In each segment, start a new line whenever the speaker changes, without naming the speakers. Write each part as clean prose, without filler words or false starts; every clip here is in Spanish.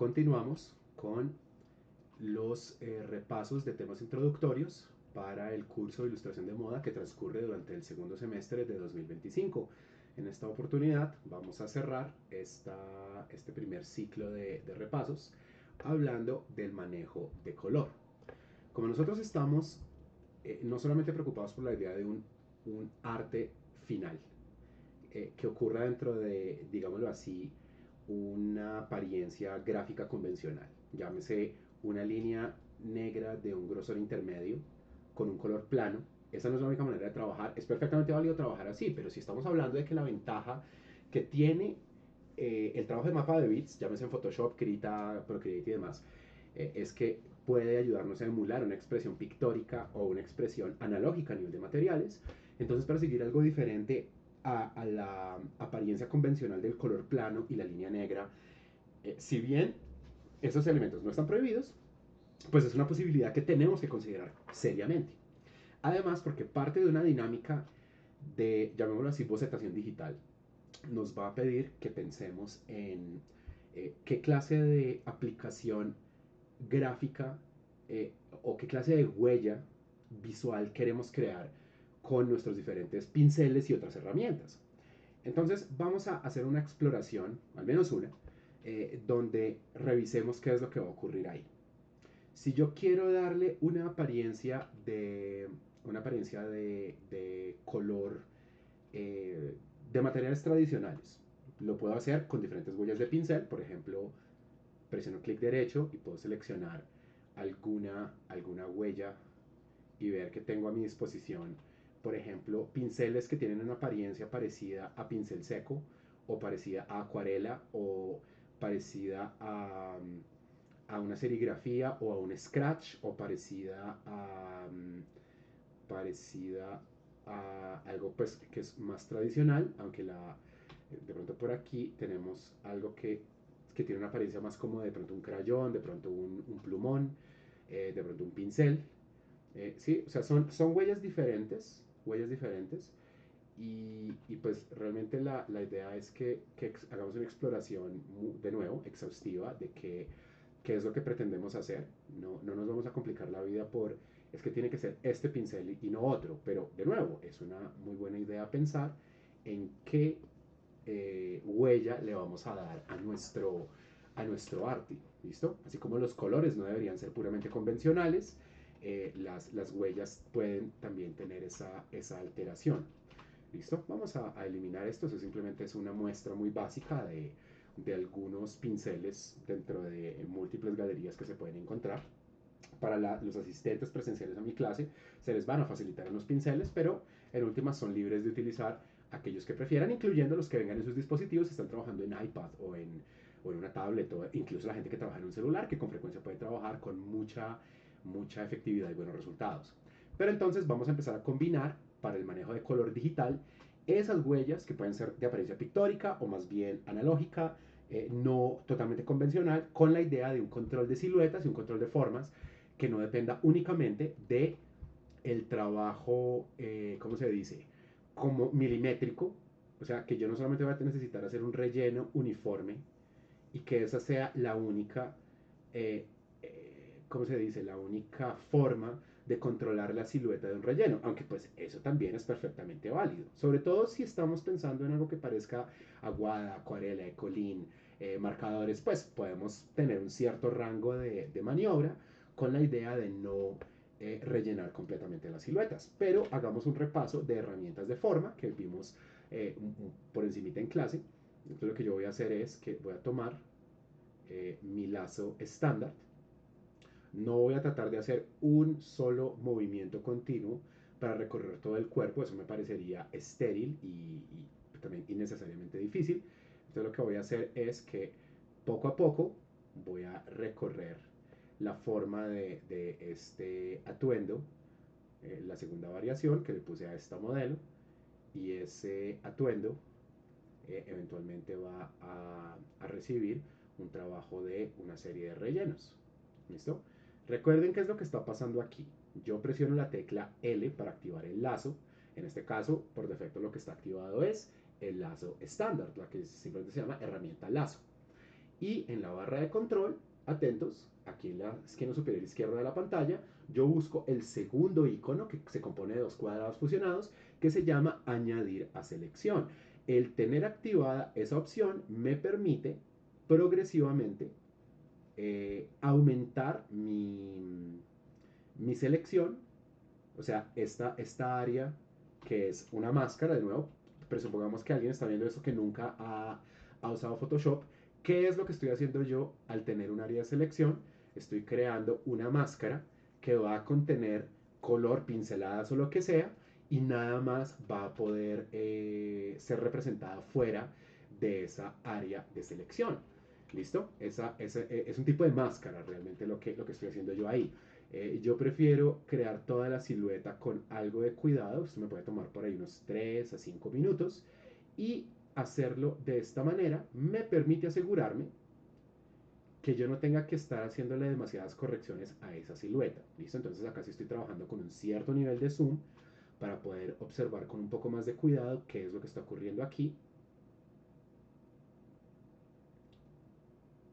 continuamos con los repasos de temas introductorios para el curso de ilustración de moda que transcurre durante el segundo semestre de 2025. En esta oportunidad vamos a cerrar este primer ciclo de repasos hablando del manejo de color. Como nosotros estamos no solamente preocupados por la idea de un arte final, que ocurra dentro de, digámoslo así, una apariencia gráfica convencional. Llámese una línea negra de un grosor intermedio con un color plano. Esa no es la única manera de trabajar. Es perfectamente válido trabajar así, pero si estamos hablando de que la ventaja que tiene el trabajo de mapa de bits, llámese en Photoshop, Krita, Procreate y demás, es que puede ayudarnos a emular una expresión pictórica o una expresión analógica a nivel de materiales. Entonces, para seguir algo diferente a la apariencia convencional del color plano y la línea negra, si bien esos elementos no están prohibidos, pues es una posibilidad que tenemos que considerar seriamente. Además, porque parte de una dinámica de, llamémoslo así, bocetación digital, nos va a pedir que pensemos en qué clase de aplicación gráfica o qué clase de huella visual queremos crear con nuestros diferentes pinceles y otras herramientas. Entonces vamos a hacer una exploración, al menos una, donde revisemos qué es lo que va a ocurrir ahí. Si yo quiero darle una apariencia de color de materiales tradicionales, lo puedo hacer con diferentes huellas de pincel. Por ejemplo, presiono clic derecho y puedo seleccionar alguna huella y ver que tengo a mi disposición, por ejemplo, pinceles que tienen una apariencia parecida a pincel seco o parecida a acuarela o parecida a una serigrafía o a un scratch o parecida a algo pues que es más tradicional, aunque de pronto por aquí tenemos algo que tiene una apariencia más como de pronto un crayón, de pronto un plumón, de pronto un pincel. Sí, o sea, son huellas diferentes y pues realmente la idea es que hagamos una exploración de nuevo, exhaustiva, de qué es lo que pretendemos hacer. No nos vamos a complicar la vida es que tiene que ser este pincel y no otro, pero de nuevo, es una muy buena idea pensar en qué huella le vamos a dar a nuestro arte, ¿listo? Así como los colores no deberían ser puramente convencionales, las huellas pueden también tener esa alteración. ¿Listo? Vamos a eliminar esto. Eso simplemente es una muestra muy básica de algunos pinceles dentro de múltiples galerías que se pueden encontrar. Para los asistentes presenciales a mi clase se les van a facilitar unos pinceles, pero en últimas son libres de utilizar aquellos que prefieran, incluyendo los que vengan en sus dispositivos si están trabajando en iPad o en una tablet, o incluso la gente que trabaja en un celular, que con frecuencia puede trabajar con mucha efectividad y buenos resultados. Pero entonces vamos a empezar a combinar para el manejo de color digital esas huellas que pueden ser de apariencia pictórica o más bien analógica, no totalmente convencional, con la idea de un control de siluetas y un control de formas que no dependa únicamente de el trabajo, ¿cómo se dice? Como milimétrico. O sea, que yo no solamente voy a necesitar hacer un relleno uniforme y que esa sea la única, ¿cómo se dice? La única forma de controlar la silueta de un relleno, aunque pues eso también es perfectamente válido, sobre todo si estamos pensando en algo que parezca aguada, acuarela, ecolín, marcadores, pues podemos tener un cierto rango de maniobra con la idea de no rellenar completamente las siluetas. Pero hagamos un repaso de herramientas de forma que vimos por encimita en clase. Entonces lo que yo voy a hacer es que voy a tomar mi lazo estándar. No voy a tratar de hacer un solo movimiento continuo para recorrer todo el cuerpo, eso me parecería estéril y también innecesariamente difícil. Entonces lo que voy a hacer es que poco a poco voy a recorrer la forma de este atuendo, la segunda variación que le puse a esta modelo, y ese atuendo eventualmente va a recibir un trabajo de una serie de rellenos. ¿Listo? Recuerden qué es lo que está pasando aquí. Yo presiono la tecla L para activar el lazo. En este caso, por defecto, lo que está activado es el lazo estándar, la que simplemente se llama herramienta lazo. Y en la barra de control, atentos, aquí en la esquina superior izquierda de la pantalla, yo busco el segundo icono que se compone de dos cuadrados fusionados que se llama añadir a selección. El tener activada esa opción me permite progresivamente aumentar mi selección, o sea, esta área que es una máscara, de nuevo, presupongamos que alguien está viendo esto que nunca ha usado Photoshop. ¿Qué es lo que estoy haciendo yo al tener un área de selección? Estoy creando una máscara que va a contener color, pinceladas o lo que sea, y nada más va a poder ser representada fuera de esa área de selección. ¿Listo? Es un tipo de máscara realmente lo que estoy haciendo yo ahí. Yo prefiero crear toda la silueta con algo de cuidado. Esto me puede tomar por ahí unos 3 a 5 minutos. Y hacerlo de esta manera me permite asegurarme que yo no tenga que estar haciéndole demasiadas correcciones a esa silueta. ¿Listo? Entonces acá sí estoy trabajando con un cierto nivel de zoom para poder observar con un poco más de cuidado qué es lo que está ocurriendo aquí.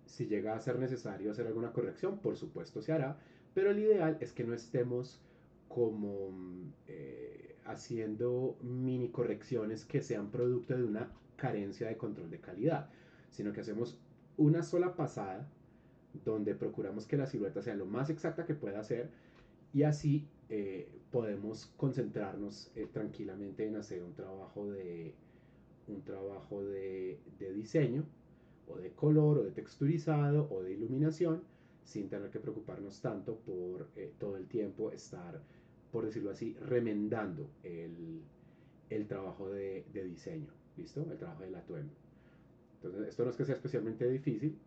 Si llega a ser necesario hacer alguna corrección, por supuesto se hará, pero el ideal es que no estemos como haciendo mini correcciones que sean producto de una carencia de control de calidad, sino que hacemos una sola pasada donde procuramos que la silueta sea lo más exacta que pueda ser y así podemos concentrarnos tranquilamente en hacer un trabajo de diseño o de color o de texturizado o de iluminación sin tener que preocuparnos tanto por todo el tiempo estar, por decirlo así, remendando el trabajo de diseño, ¿listo? El trabajo del atuendo. Entonces, esto no es que sea especialmente difícil,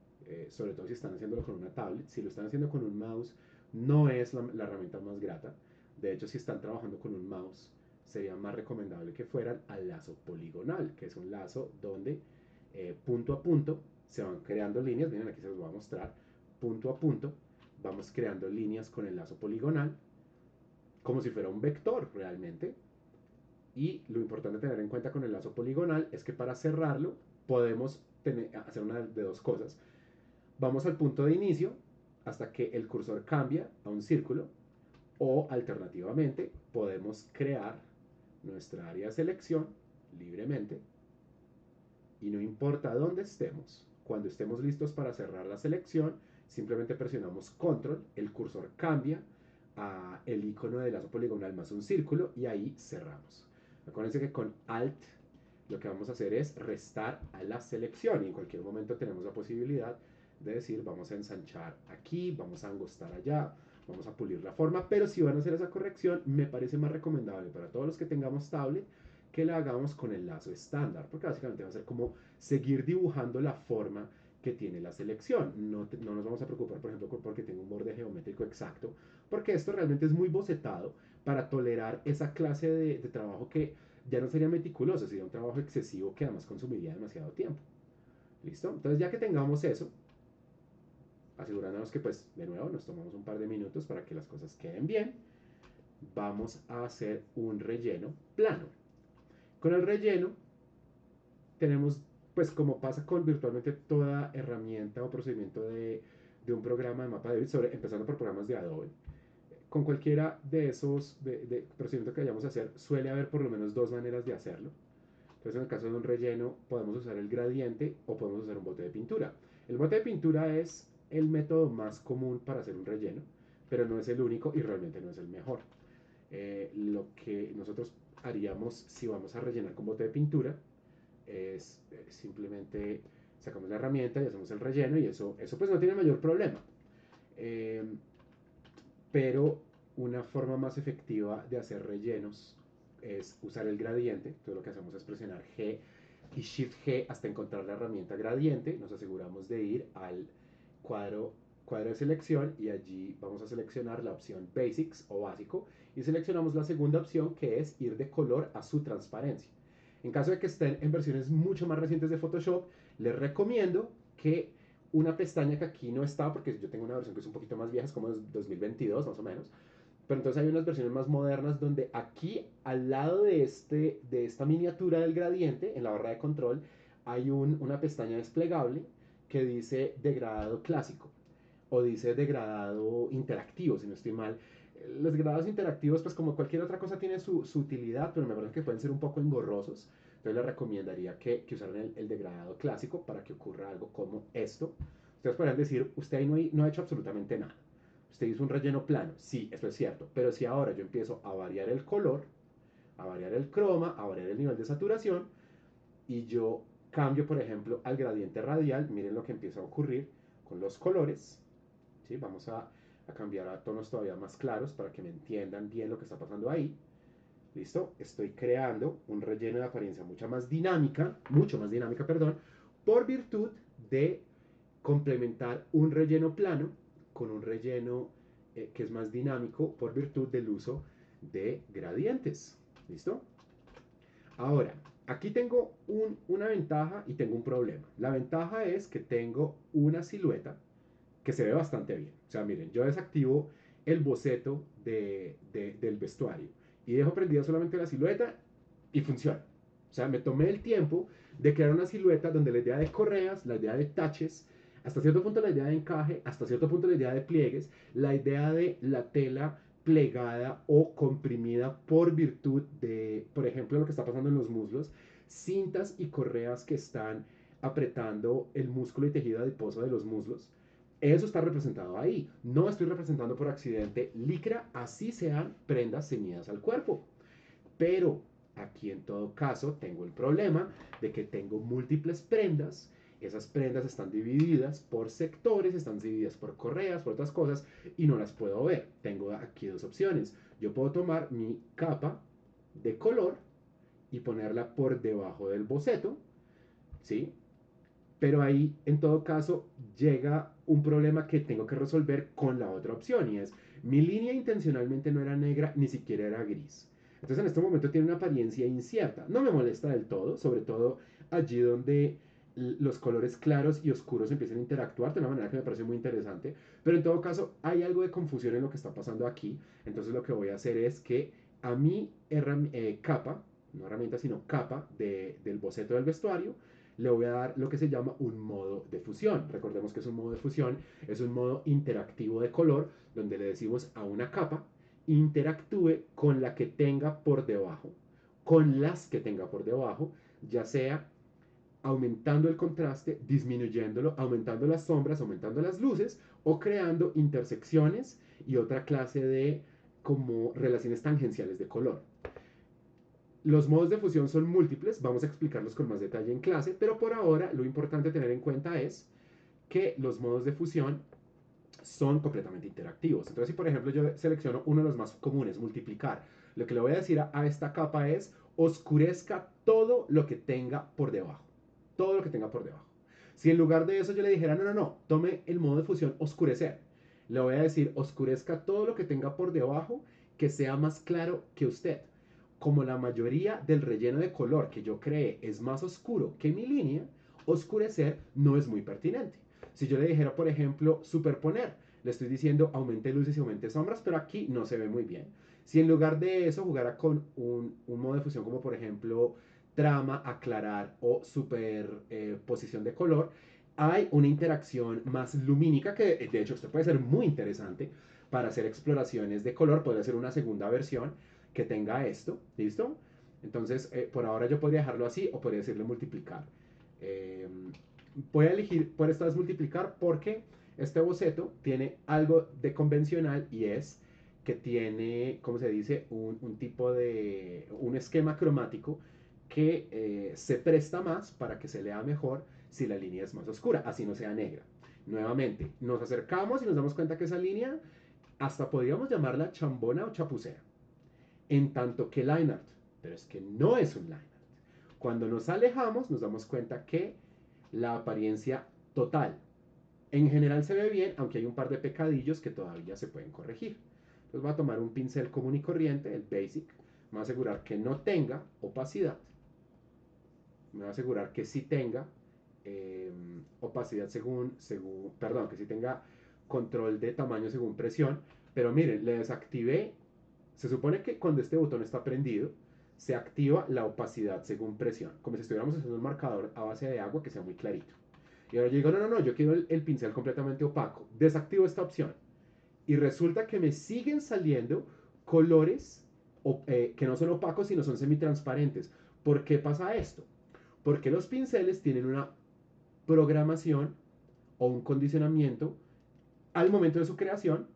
sobre todo si están haciéndolo con una tablet. Si lo están haciendo con un mouse, no es la herramienta más grata. De hecho, si están trabajando con un mouse, sería más recomendable que fueran al lazo poligonal, que es un lazo donde punto a punto se van creando líneas. Miren, aquí se los voy a mostrar. Punto a punto vamos creando líneas con el lazo poligonal, como si fuera un vector realmente. Y lo importante tener en cuenta con el lazo poligonal es que para cerrarlo podemos hacer una de dos cosas. Vamos al punto de inicio hasta que el cursor cambia a un círculo, o alternativamente podemos crear nuestra área de selección libremente y no importa dónde estemos, cuando estemos listos para cerrar la selección, simplemente presionamos control, el cursor cambia a el icono de lazo poligonal más un círculo y ahí cerramos. Acuérdense que con Alt lo que vamos a hacer es restar a la selección y en cualquier momento tenemos la posibilidad de decir vamos a ensanchar aquí, vamos a angostar allá, vamos a pulir la forma, pero si van a hacer esa corrección me parece más recomendable para todos los que tengamos tablet que la hagamos con el lazo estándar, porque básicamente va a ser como seguir dibujando la forma que tiene la selección. No nos vamos a preocupar, por ejemplo, porque tenga un borde geométrico exacto, porque esto realmente es muy bocetado para tolerar esa clase de trabajo que ya no sería meticuloso, sería un trabajo excesivo que además consumiría demasiado tiempo. ¿Listo? Entonces ya que tengamos eso, asegurándonos que pues de nuevo nos tomamos un par de minutos para que las cosas queden bien, vamos a hacer un relleno plano. Con el relleno tenemos, pues como pasa con virtualmente toda herramienta o procedimiento de un programa de mapa de bits, empezando por programas de Adobe, con cualquiera de esos de procedimientos que vayamos a hacer, suele haber por lo menos dos maneras de hacerlo. Entonces, en el caso de un relleno, podemos usar el gradiente o podemos usar un bote de pintura. El bote de pintura es el método más común para hacer un relleno, pero no es el único y realmente no es el mejor. Lo que nosotros haríamos si vamos a rellenar con bote de pintura es simplemente sacamos la herramienta y hacemos el relleno y eso pues no tiene mayor problema. Eh, pero una forma más efectiva de hacer rellenos es usar el gradiente. Entonces lo que hacemos es presionar G y Shift G hasta encontrar la herramienta gradiente. Nos aseguramos de ir al cuadro de selección y allí vamos a seleccionar la opción Basics o básico y seleccionamos la segunda opción que es ir de color a su transparencia. En caso de que estén en versiones mucho más recientes de Photoshop, les recomiendo que una pestaña que aquí no está, porque yo tengo una versión que es un poquito más vieja, es como 2022 más o menos, pero entonces hay unas versiones más modernas donde aquí al lado de esta miniatura del gradiente, en la barra de control, hay una pestaña desplegable que dice degradado clásico o dice degradado interactivo, si no estoy mal. Los degradados interactivos, pues como cualquier otra cosa, tiene su utilidad, pero me parece que pueden ser un poco engorrosos. Entonces les recomendaría que usaran el degradado clásico para que ocurra algo como esto. Ustedes podrían decir, usted ahí no ha hecho absolutamente nada. Usted hizo un relleno plano, sí, eso es cierto, pero si ahora yo empiezo a variar el color, a variar el croma, a variar el nivel de saturación, y yo cambio, por ejemplo, al gradiente radial, miren lo que empieza a ocurrir con los colores. ¿Sí? Vamos a cambiar a tonos todavía más claros para que me entiendan bien lo que está pasando ahí. ¿Listo? Estoy creando un relleno de apariencia mucho más dinámica, perdón, por virtud de complementar un relleno plano con un relleno que es más dinámico por virtud del uso de gradientes. ¿Listo? Ahora, aquí tengo una ventaja y tengo un problema. La ventaja es que tengo una silueta que se ve bastante bien. O sea, miren, yo desactivo el boceto del vestuario y dejo prendida solamente la silueta y funciona. O sea, me tomé el tiempo de crear una silueta donde la idea de correas, la idea de taches, hasta cierto punto la idea de encaje, hasta cierto punto la idea de pliegues, la idea de la tela plegada o comprimida por virtud de, por ejemplo, lo que está pasando en los muslos, cintas y correas que están apretando el músculo y tejido adiposo de los muslos. Eso está representado ahí. No estoy representando por accidente licra, así sean prendas ceñidas al cuerpo. Pero aquí en todo caso tengo el problema de que tengo múltiples prendas. Esas prendas están divididas por sectores, están divididas por correas, por otras cosas, y no las puedo ver. Tengo aquí dos opciones. Yo puedo tomar mi capa de color y ponerla por debajo del boceto, ¿sí? Pero ahí, en todo caso, llega un problema que tengo que resolver con la otra opción y es, mi línea intencionalmente no era negra, ni siquiera era gris. Entonces en este momento tiene una apariencia incierta. No me molesta del todo, sobre todo allí donde los colores claros y oscuros empiezan a interactuar de una manera que me parece muy interesante. Pero en todo caso hay algo de confusión en lo que está pasando aquí. Entonces lo que voy a hacer es que a mi capa, no herramienta sino capa del boceto del vestuario, le voy a dar lo que se llama un modo de fusión. Recordemos que es un modo de fusión, es un modo interactivo de color, donde le decimos a una capa, interactúe con la que tenga por debajo, con las que tenga por debajo, ya sea aumentando el contraste, disminuyéndolo, aumentando las sombras, aumentando las luces o creando intersecciones y otra clase de como relaciones tangenciales de color. Los modos de fusión son múltiples, vamos a explicarlos con más detalle en clase, pero por ahora lo importante a tener en cuenta es que los modos de fusión son completamente interactivos. Entonces, si por ejemplo yo selecciono uno de los más comunes, multiplicar, lo que le voy a decir a esta capa es oscurezca todo lo que tenga por debajo. Todo lo que tenga por debajo. Si en lugar de eso yo le dijera, no, tome el modo de fusión oscurecer, le voy a decir oscurezca todo lo que tenga por debajo que sea más claro que usted. Como la mayoría del relleno de color que yo creé es más oscuro que mi línea, oscurecer no es muy pertinente. Si yo le dijera, por ejemplo, superponer, le estoy diciendo aumente luces y aumente sombras, pero aquí no se ve muy bien. Si en lugar de eso jugara con un modo de fusión como por ejemplo trama, aclarar o superposición de color, hay una interacción más lumínica que de hecho esto puede ser muy interesante para hacer exploraciones de color. Podría ser una segunda versión que tenga esto, ¿listo? Entonces, por ahora yo podría dejarlo así o podría decirle multiplicar. Eh, Voy a elegir por esta vez multiplicar porque este boceto tiene algo de convencional y es que tiene, ¿cómo se dice? Un tipo de, un esquema cromático que se presta más para que se lea mejor si la línea es más oscura, así no sea negra. Nuevamente, nos acercamos y nos damos cuenta que esa línea hasta podríamos llamarla chambona o chapucera, en tanto que line art, pero es que no es un line art. Cuando nos alejamos nos damos cuenta que la apariencia total en general se ve bien, aunque hay un par de pecadillos que todavía se pueden corregir. Entonces voy a tomar un pincel común y corriente, el basic, me voy a asegurar que no tenga opacidad, me voy a asegurar que sí tenga opacidad perdón, que sí tenga control de tamaño según presión, pero miren, le desactivé. Se supone que cuando este botón está prendido, se activa la opacidad según presión, como si estuviéramos haciendo un marcador a base de agua que sea muy clarito. Y ahora yo digo, no, no, no, yo quiero el pincel completamente opaco. Desactivo esta opción. Y resulta que me siguen saliendo colores que no son opacos, sino son semitransparentes. ¿Por qué pasa esto? Porque los pinceles tienen una programación o un condicionamiento al momento de su creación,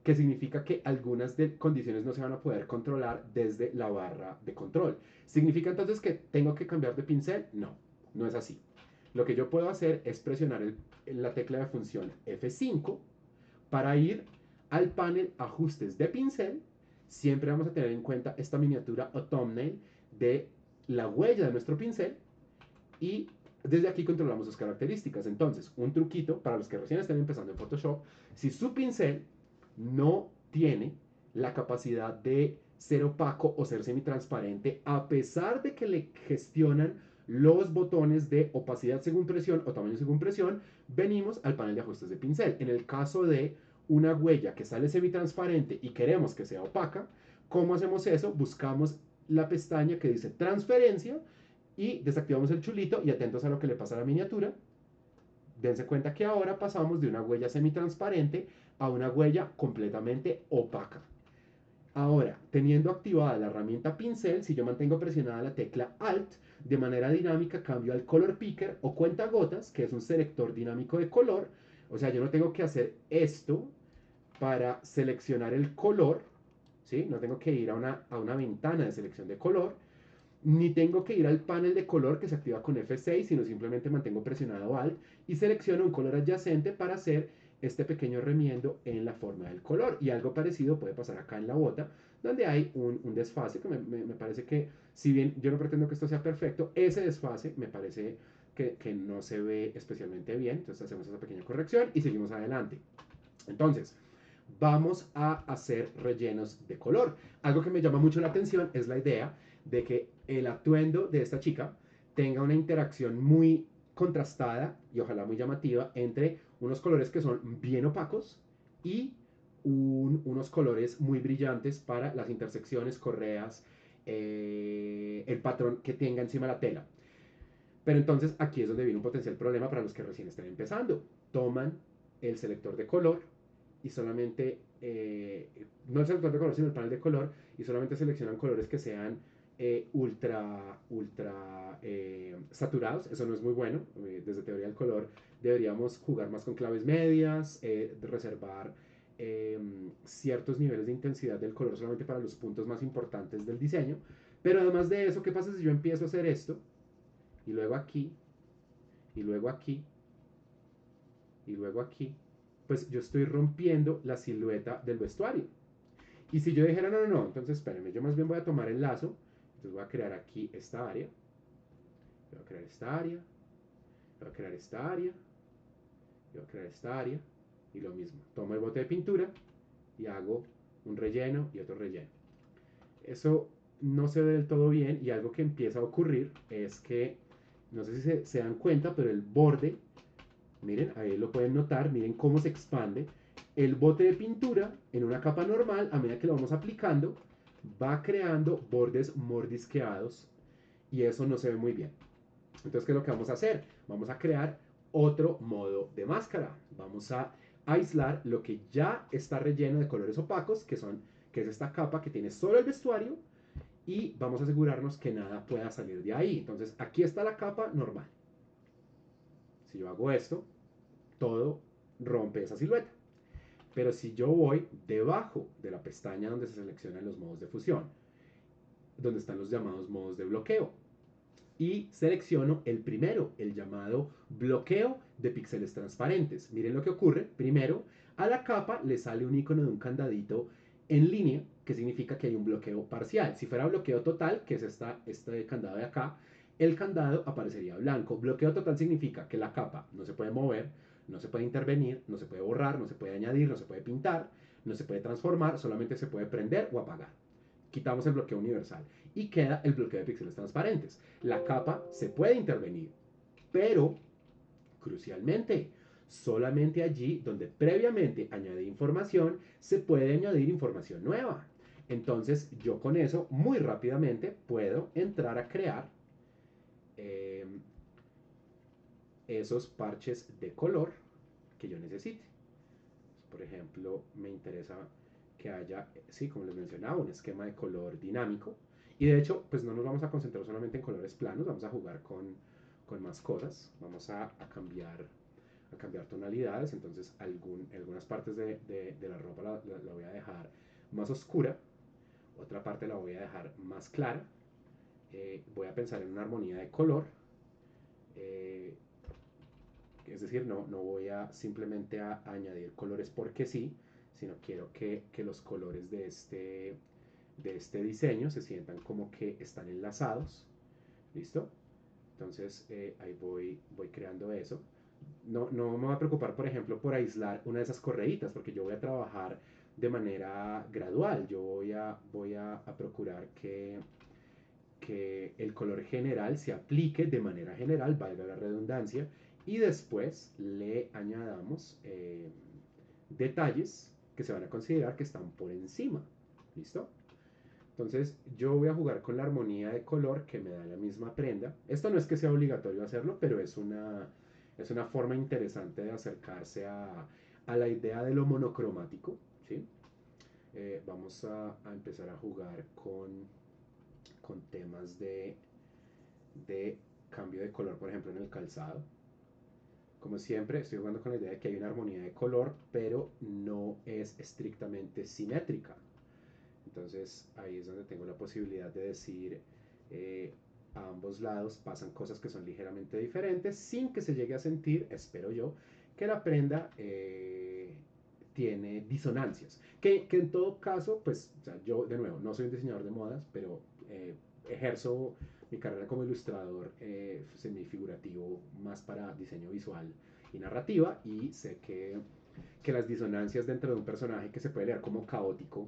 que significa que algunas condiciones no se van a poder controlar desde la barra de control. ¿Significa entonces que tengo que cambiar de pincel? No, no es así. Lo que yo puedo hacer es presionar la tecla de función F5 para ir al panel ajustes de pincel. Siempre vamos a tener en cuenta esta miniatura o thumbnail de la huella de nuestro pincel y desde aquí controlamos sus características. Entonces, un truquito para los que recién estén empezando en Photoshop: si su pincel no tiene la capacidad de ser opaco o ser semitransparente, a pesar de que le gestionan los botones de opacidad según presión o tamaño según presión, venimos al panel de ajustes de pincel. En el caso de una huella que sale semitransparente y queremos que sea opaca, ¿cómo hacemos eso? Buscamos la pestaña que dice transferencia y desactivamos el chulito, y atentos a lo que le pasa a la miniatura. Dense cuenta que ahora pasamos de una huella semitransparente a una huella completamente opaca. Ahora, teniendo activada la herramienta pincel, si yo mantengo presionada la tecla Alt, de manera dinámica cambio al Color Picker o cuentagotas, que es un selector dinámico de color. O sea, yo no tengo que hacer esto para seleccionar el color, ¿sí? No tengo que ir a una ventana de selección de color, ni tengo que ir al panel de color que se activa con F6, sino simplemente mantengo presionado Alt y selecciono un color adyacente para hacer este pequeño remiendo en la forma del color. Y algo parecido puede pasar acá en la bota, donde hay un desfase que me parece que, si bien yo no pretendo que esto sea perfecto, ese desfase me parece que no se ve especialmente bien. Entonces hacemos esa pequeña corrección y seguimos adelante. Entonces, vamos a hacer rellenos de color. Algo que me llama mucho la atención es la idea de que el atuendo de esta chica tenga una interacción muy contrastada y ojalá muy llamativa entre unos colores que son bien opacos y unos colores muy brillantes para las intersecciones, correas, el patrón que tenga encima la tela. Pero entonces aquí es donde viene un potencial problema para los que recién estén empezando. Toman el selector de color y solamente, no el selector de color, sino el panel de color, y solamente seleccionan colores que sean ultra saturados. Eso no es muy bueno. Desde teoría del color deberíamos jugar más con claves medias, reservar ciertos niveles de intensidad del color solamente para los puntos más importantes del diseño. Pero además de eso, ¿qué pasa si yo empiezo a hacer esto? Y luego aquí, y luego aquí, y luego aquí, pues yo estoy rompiendo la silueta del vestuario. Y si yo dijera, no, no, no, entonces espérenme, yo más bien voy a tomar el lazo, entonces voy a crear aquí esta área, voy a crear esta área, voy a crear esta área, voy a crear esta área, y lo mismo, tomo el bote de pintura y hago un relleno y otro relleno. Eso no se ve del todo bien, y algo que empieza a ocurrir es que, no sé si se dan cuenta, pero el borde, miren, ahí lo pueden notar, miren cómo se expande. El bote de pintura en una capa normal, a medida que lo vamos aplicando, va creando bordes mordisqueados y eso no se ve muy bien. Entonces, ¿qué es lo que vamos a hacer? Vamos a crear otro modo de máscara. Vamos a aislar lo que ya está relleno de colores opacos, que es esta capa que tiene solo el vestuario, y vamos a asegurarnos que nada pueda salir de ahí. Entonces, aquí está la capa normal. Si yo hago esto, todo rompe esa silueta. Pero si yo voy debajo de la pestaña donde se seleccionan los modos de fusión, donde están los llamados modos de bloqueo, y selecciono el primero, el llamado bloqueo de píxeles transparentes, miren lo que ocurre. Primero, a la capa le sale un icono de un candadito en línea, que significa que hay un bloqueo parcial. Si fuera bloqueo total, que es este candado de acá, el candado aparecería blanco. Bloqueo total significa que la capa no se puede mover, no se puede intervenir, no se puede borrar, no se puede añadir, no se puede pintar, no se puede transformar, solamente se puede prender o apagar. Quitamos el bloqueo universal y queda el bloqueo de píxeles transparentes. La capa se puede intervenir, pero, crucialmente, solamente allí donde previamente añadí información, se puede añadir información nueva. Entonces, yo con eso muy rápidamente puedo entrar a crear esos parches de color que yo necesite. Por ejemplo, me interesa que haya, sí, como les mencionaba, un esquema de color dinámico. Y de hecho, pues no nos vamos a concentrar solamente en colores planos, vamos a jugar con más cosas. Vamos a cambiar tonalidades. Entonces, algunas partes de la ropa la voy a dejar más oscura, otra parte la voy a dejar más clara. Voy a pensar en una armonía de color. Eh, es decir, no voy a simplemente a añadir colores porque sí, sino quiero que los colores de este diseño se sientan como que están enlazados. ¿Listo? Entonces ahí voy creando eso. No me voy a preocupar, por ejemplo, por aislar una de esas correitas, porque yo voy a trabajar de manera gradual. Yo voy a procurar que el color general se aplique de manera general, valga la redundancia, y después le añadamos detalles que se van a considerar que están por encima. ¿Listo? Entonces yo voy a jugar con la armonía de color que me da la misma prenda. Esto no es que sea obligatorio hacerlo, pero es una forma interesante de acercarse a la idea de lo monocromático. ¿Sí? Vamos a empezar a jugar con temas de cambio de color, por ejemplo, en el calzado. Como siempre, estoy jugando con la idea de que hay una armonía de color, pero no es estrictamente simétrica. Entonces ahí es donde tengo la posibilidad de decir eh, a ambos lados pasan cosas que son ligeramente diferentes sin que se llegue a sentir, espero yo, que la prenda tiene disonancias. Que en todo caso, pues o sea, yo de nuevo no soy un diseñador de modas, pero ejerzo mi carrera como ilustrador semifigurativo más para diseño visual y narrativa y sé que las disonancias dentro de un personaje que se puede leer como caótico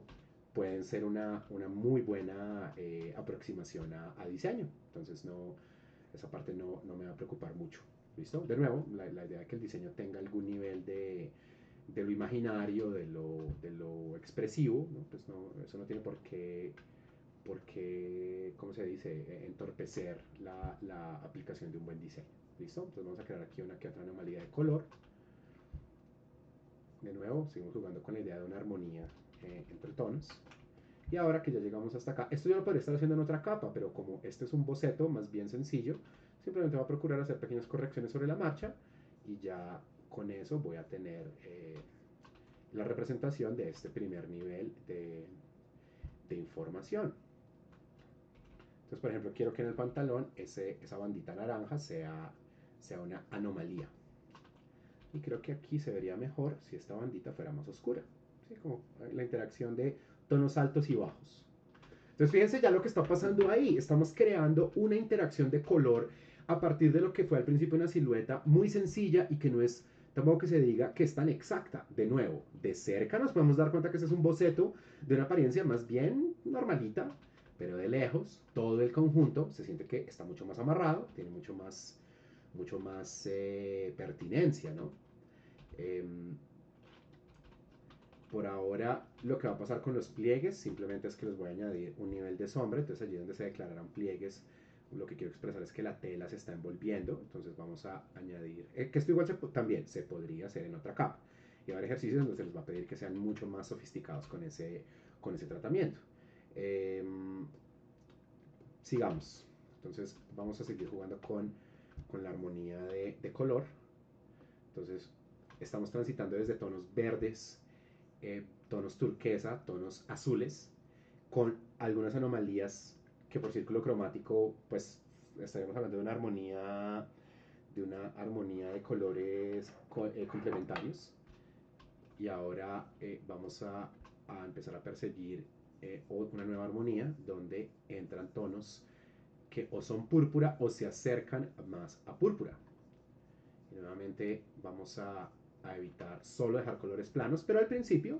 pueden ser una muy buena aproximación a diseño. Entonces esa parte no me va a preocupar mucho. ¿Listo? De nuevo, la idea de que el diseño tenga algún nivel de lo imaginario, de lo expresivo, ¿no? Pues eso no tiene por qué, ¿cómo se dice?, entorpecer la aplicación de un buen diseño. ¿Listo? Entonces vamos a crear aquí una que otra anomalía de color. De nuevo, seguimos jugando con la idea de una armonía entre tonos. Y ahora que ya llegamos hasta acá, esto yo lo podría estar haciendo en otra capa, pero como este es un boceto más bien sencillo, simplemente voy a procurar hacer pequeñas correcciones sobre la marcha y ya con eso voy a tener la representación de este primer nivel de información. Entonces, por ejemplo, quiero que en el pantalón esa bandita naranja sea una anomalía. Y creo que aquí se vería mejor si esta bandita fuera más oscura. ¿Sí? Como la interacción de tonos altos y bajos. Entonces fíjense ya lo que está pasando ahí. Estamos creando una interacción de color a partir de lo que fue al principio una silueta muy sencilla y que no es tampoco que se diga que es tan exacta. De nuevo, de cerca nos podemos dar cuenta que este es un boceto de una apariencia más bien normalita, pero de lejos todo el conjunto se siente que está mucho más amarrado, tiene mucho más pertinencia, ¿no? Eh, por ahora lo que va a pasar con los pliegues simplemente es que les voy a añadir un nivel de sombra. Entonces allí donde se declararán pliegues, lo que quiero expresar es que la tela se está envolviendo. Entonces vamos a añadir, que esto igual también se podría hacer en otra capa. Y va a haber ejercicios donde se les va a pedir que sean mucho más sofisticados con ese tratamiento. Eh, Sigamos. Entonces vamos a seguir jugando con la armonía de color. Entonces estamos transitando desde tonos verdes, tonos turquesa, tonos azules, con algunas anomalías que por círculo cromático, pues estaríamos hablando de una armonía de colores complementarios. Y ahora vamos a empezar a perseguir una nueva armonía donde entran tonos que o son púrpura o se acercan más a púrpura. Y nuevamente vamos a evitar solo dejar colores planos, pero al principio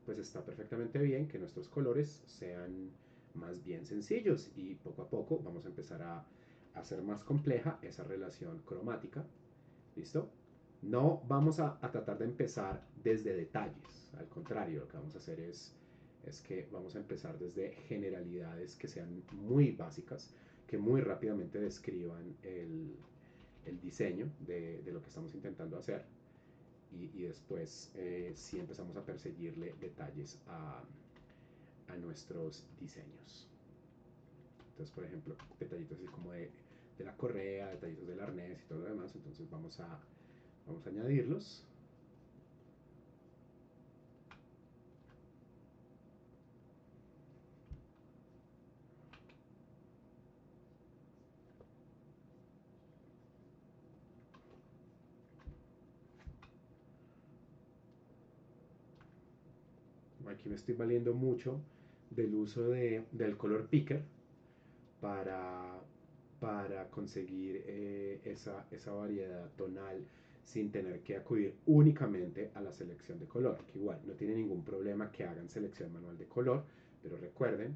pues está perfectamente bien que nuestros colores sean más bien sencillos y poco a poco vamos a empezar a hacer más compleja esa relación cromática. ¿Listo? No vamos a tratar de empezar desde detalles, al contrario, lo que vamos a hacer es que vamos a empezar desde generalidades que sean muy básicas, que muy rápidamente describan el diseño de lo que estamos intentando hacer y después sí empezamos a perseguirle detalles a nuestros diseños. Entonces, por ejemplo, detallitos así como de la correa, detallitos del arnés y todo lo demás. Entonces vamos a añadirlos. Aquí me estoy valiendo mucho del uso del color picker para, para conseguir esa variedad tonal sin tener que acudir únicamente a la selección de color, que igual no tiene ningún problema que hagan selección manual de color, pero recuerden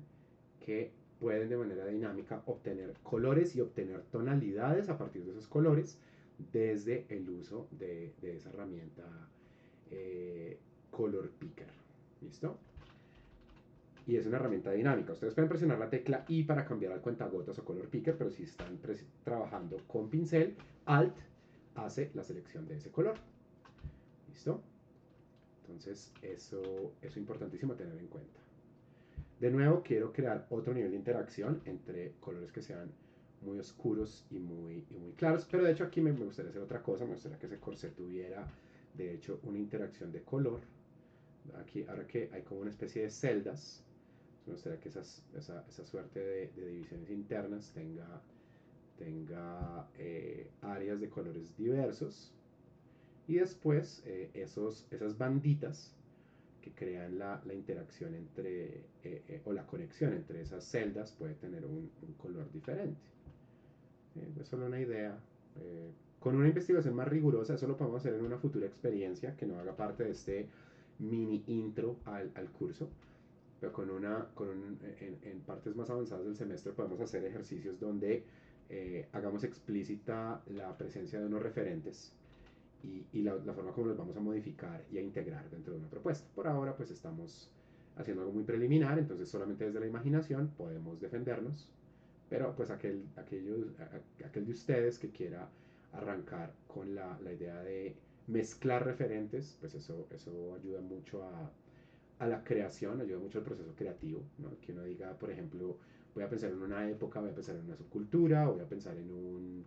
que pueden de manera dinámica obtener colores y obtener tonalidades a partir de esos colores desde el uso de esa herramienta Color Picker. ¿Listo? Y es una herramienta dinámica. Ustedes pueden presionar la tecla I para cambiar al cuentagotas o color picker, pero si están trabajando con pincel, Alt hace la selección de ese color. ¿Listo? Entonces, eso es importantísimo tener en cuenta. De nuevo, quiero crear otro nivel de interacción entre colores que sean muy oscuros y muy claros, pero de hecho aquí me gustaría hacer otra cosa. Me gustaría que ese corset tuviera, de hecho, una interacción de color. Aquí, ahora que hay como una especie de celdas, me gustaría que esa suerte de divisiones internas tenga áreas de colores diversos y después esas banditas que crean la interacción entre o la conexión entre esas celdas puede tener un color diferente. Es solo una idea. Con una investigación más rigurosa, eso lo podemos hacer en una futura experiencia que no haga parte de este mini intro al curso. Pero en partes más avanzadas del semestre podemos hacer ejercicios donde hagamos explícita la presencia de unos referentes y la forma como los vamos a modificar y a integrar dentro de una propuesta. Por ahora pues estamos haciendo algo muy preliminar, entonces solamente desde la imaginación podemos defendernos, pero pues aquel de ustedes que quiera arrancar con la idea de mezclar referentes, pues eso ayuda mucho a la creación, ayuda mucho al proceso creativo, ¿no? Que uno diga, por ejemplo, voy a pensar en una época, voy a pensar en una subcultura, voy a pensar en un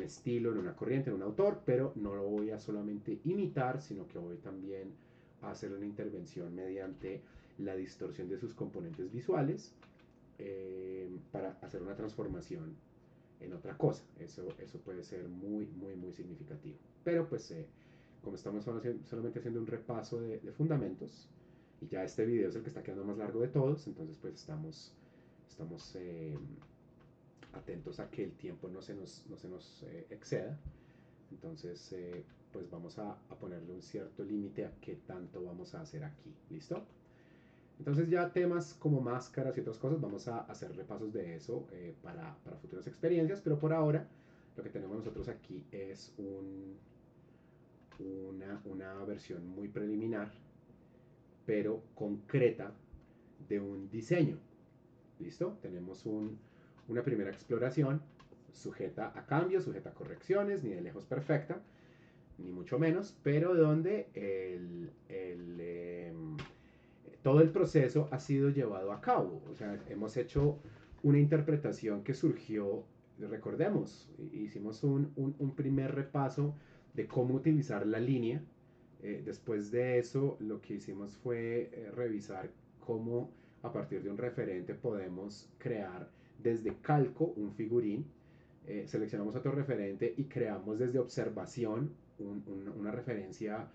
estilo, en una corriente, en un autor, pero no lo voy a solamente imitar, sino que voy también a hacer una intervención mediante la distorsión de sus componentes visuales para hacer una transformación en otra cosa. Eso puede ser muy significativo. Pero pues como estamos solamente haciendo un repaso de fundamentos, y ya este video es el que está quedando más largo de todos, entonces pues estamos atentos a que el tiempo no se nos exceda. Entonces pues vamos a ponerle un cierto límite a qué tanto vamos a hacer aquí. ¿Listo? Entonces ya temas como máscaras y otras cosas, vamos a hacer repasos de eso para futuras experiencias, pero por ahora lo que tenemos nosotros aquí es una versión muy preliminar, pero concreta de un diseño. ¿Listo? Tenemos una primera exploración sujeta a cambios, sujeta a correcciones, ni de lejos perfecta, ni mucho menos, pero donde todo el proceso ha sido llevado a cabo. O sea, hemos hecho una interpretación que surgió, recordemos, hicimos un primer repaso de cómo utilizar la línea. Después de eso, lo que hicimos fue revisar cómo a partir de un referente podemos crear desde calco un figurín. Seleccionamos otro referente y creamos desde observación una referencia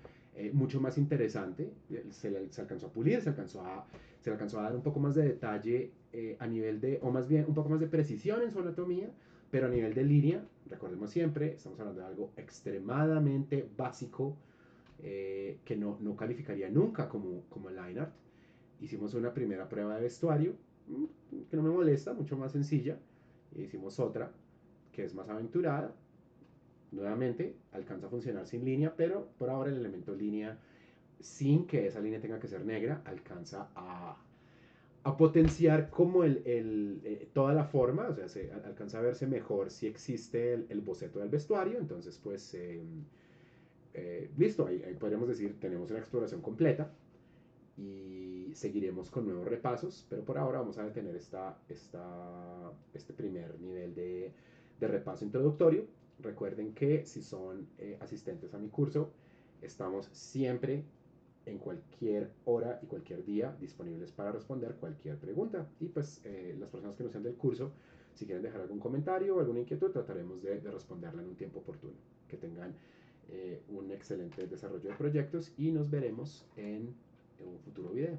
mucho más interesante. Se alcanzó a pulir, se le alcanzó a dar un poco más de detalle a nivel de, o más bien un poco más de precisión en su anatomía, pero a nivel de línea, recordemos siempre, estamos hablando de algo extremadamente básico que no calificaría nunca como line art. Hicimos una primera prueba de vestuario, que no me molesta, mucho más sencilla. Hicimos otra que es más aventurada. Nuevamente, alcanza a funcionar sin línea, pero por ahora el elemento línea, sin que esa línea tenga que ser negra, alcanza a potenciar como toda la forma, o sea, se alcanza a verse mejor si existe el boceto del vestuario, entonces pues listo, ahí podríamos decir, tenemos una exploración completa y seguiremos con nuevos repasos, pero por ahora vamos a detener este primer nivel de repaso introductorio. Recuerden que si son asistentes a mi curso, estamos siempre en cualquier hora y cualquier día disponibles para responder cualquier pregunta. Y pues las personas que no sean del curso, si quieren dejar algún comentario o alguna inquietud, trataremos de responderla en un tiempo oportuno. Que tengan un excelente desarrollo de proyectos y nos veremos en un futuro video.